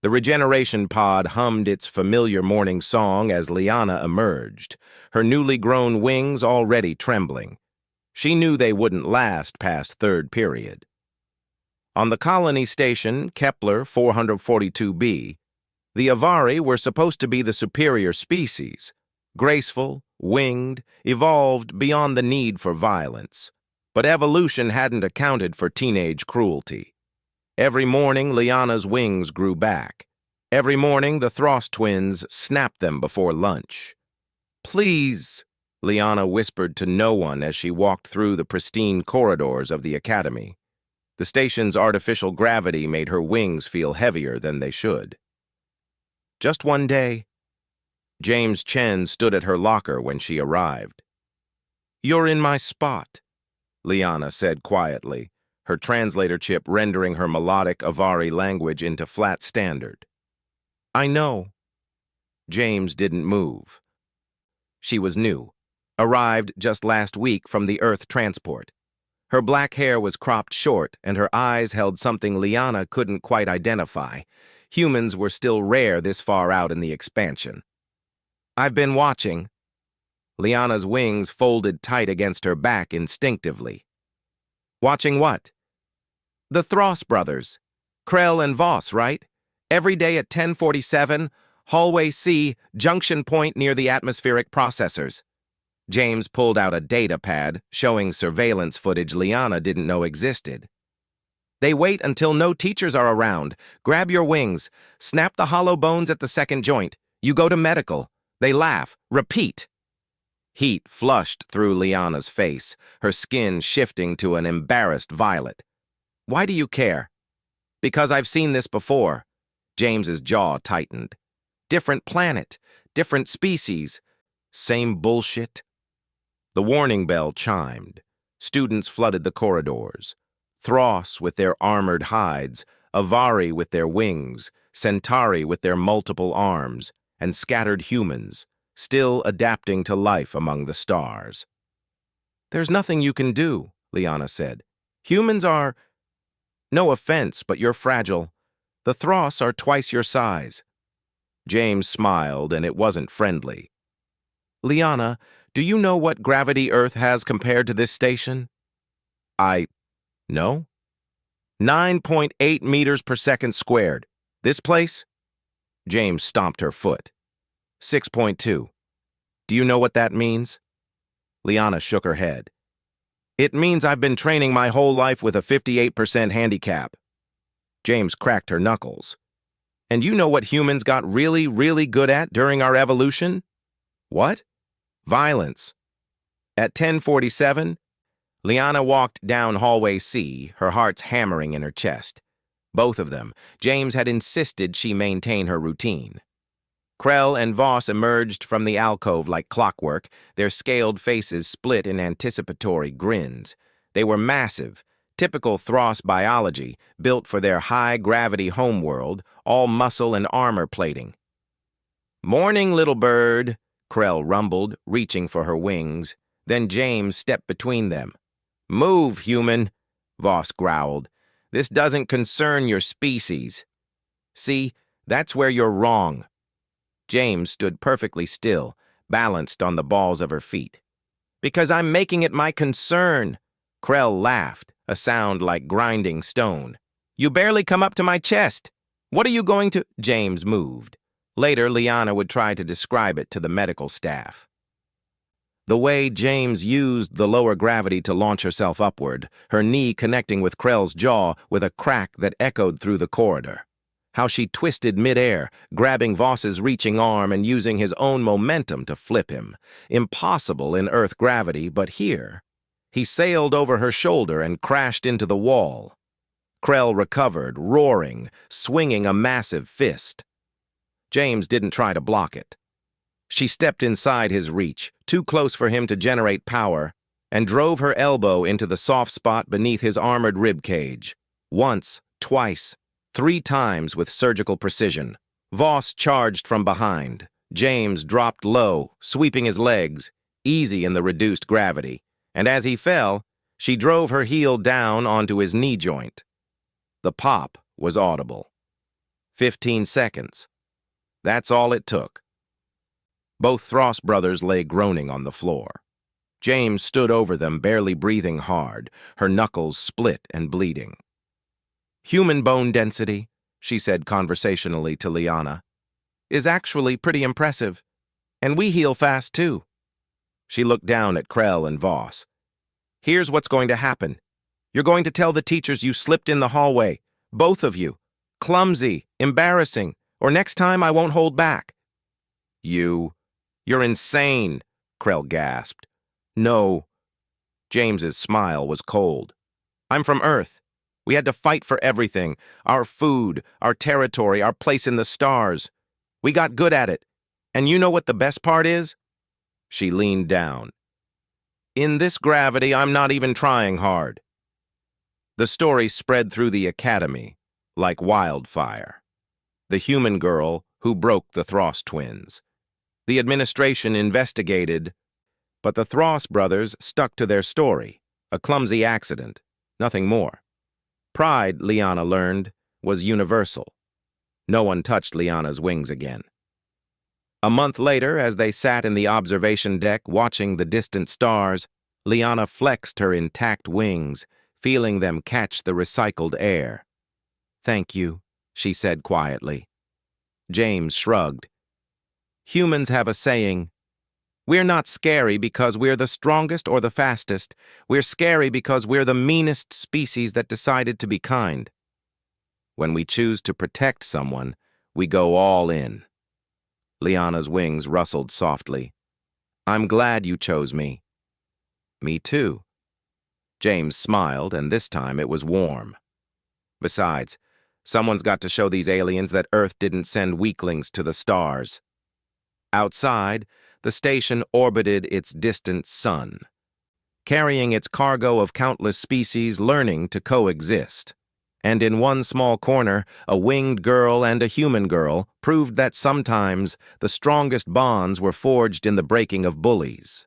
The regeneration pod hummed its familiar morning song as Liana emerged, her newly grown wings already trembling. She knew they wouldn't last past third period. On the colony station, Kepler 442b, the Avari were supposed to be the superior species, graceful, winged, evolved beyond the need for violence. But evolution hadn't accounted for teenage cruelty. Every morning, Liana's wings grew back. Every morning, the Throst twins snapped them before lunch. "Please," Liana whispered to no one as she walked through the pristine corridors of the academy. The station's artificial gravity made her wings feel heavier than they should. Just one day, James Chen stood at her locker when she arrived. "You're in my spot," Liana said quietly, her translator chip rendering her melodic Avari language into flat standard. "I know." James didn't move. She was new, arrived just last week from the Earth transport. Her black hair was cropped short, and her eyes held something Liana couldn't quite identify. Humans were still rare this far out in the expansion. "I've been watching." Liana's wings folded tight against her back instinctively. "Watching what?" "The Thross brothers. Krell and Voss, right? Every day at 10:47, hallway C, junction point near the atmospheric processors." James pulled out a data pad showing surveillance footage Liana didn't know existed. "They wait until no teachers are around. Grab your wings. Snap the hollow bones at the second joint. You go to medical. They laugh. Repeat." Heat flushed through Liana's face, her skin shifting to an embarrassed violet. "Why do you care?" "Because I've seen this before." James's jaw tightened. "Different planet, different species. Same bullshit." The warning bell chimed. Students flooded the corridors. Thross with their armored hides, Avari with their wings, Centauri with their multiple arms, and scattered humans, still adapting to life among the stars. "There's nothing you can do," Liana said. "Humans are... No offense, but you're fragile. The Thross are twice your size." James smiled, and it wasn't friendly. "Liana, do you know what gravity Earth has compared to this station?" No? 9.8 meters per second squared. This place?" James stomped her foot. 6.2. "Do you know what that means?" Liana shook her head. "It means I've been training my whole life with a 58% handicap." James cracked her knuckles. "And you know what humans got really, really good at during our evolution?" "What?" "Violence." At 10:47, Liana walked down hallway C, her heart's hammering in her chest. Both of them, James had insisted she maintain her routine. Krell and Voss emerged from the alcove like clockwork, their scaled faces split in anticipatory grins. They were massive, typical Thross biology, built for their high-gravity homeworld, all muscle and armor plating. "Morning, little bird," Krell rumbled, reaching for her wings. Then James stepped between them. "Move, human," Voss growled. "This doesn't concern your species." "See, that's where you're wrong." James stood perfectly still, balanced on the balls of her feet. "Because I'm making it my concern." Krell laughed, a sound like grinding stone. "You barely come up to my chest. What are you going to—" James moved. Later, Liana would try to describe it to the medical staff. The way James used the lower gravity to launch herself upward, her knee connecting with Krell's jaw with a crack that echoed through the corridor. How she twisted midair, grabbing Voss's reaching arm and using his own momentum to flip him. Impossible in Earth gravity, but here. He sailed over her shoulder and crashed into the wall. Krell recovered, roaring, swinging a massive fist. James didn't try to block it. She stepped inside his reach, too close for him to generate power, and drove her elbow into the soft spot beneath his armored rib cage. Once, twice, 3 times with surgical precision. Voss charged from behind. James dropped low, sweeping his legs, easy in the reduced gravity, and as he fell, she drove her heel down onto his knee joint. The pop was audible. 15 seconds. That's all it took. Both Thross brothers lay groaning on the floor. James stood over them, barely breathing hard, her knuckles split and bleeding. Human bone density, she said conversationally to Liana, is actually pretty impressive. And we heal fast, too. She looked down at Krell and Voss. Here's what's going to happen. You're going to tell the teachers you slipped in the hallway. Both of you. Clumsy, embarrassing, or next time I won't hold back. You're insane, Krell gasped. No. James's smile was cold. I'm from Earth. We had to fight for everything. Our food, our territory, our place in the stars. We got good at it. And you know what the best part is? She leaned down. In this gravity, I'm not even trying hard. The story spread through the academy like wildfire. The human girl who broke the Thross twins. The administration investigated, but the Thross brothers stuck to their story. A clumsy accident, nothing more. Pride, Liana learned, was universal. No one touched Liana's wings again. A month later, as they sat in the observation deck watching the distant stars, Liana flexed her intact wings, feeling them catch the recycled air. Thank you, she said quietly. James shrugged. Humans have a saying, we're not scary because we're the strongest or the fastest. We're scary because we're the meanest species that decided to be kind. When we choose to protect someone, we go all in. Liana's wings rustled softly. I'm glad you chose me. Me too. James smiled, and this time it was warm. Besides, someone's got to show these aliens that Earth didn't send weaklings to the stars. Outside, the station orbited its distant sun, carrying its cargo of countless species learning to coexist. And in one small corner, a winged girl and a human girl proved that sometimes the strongest bonds were forged in the breaking of bullies.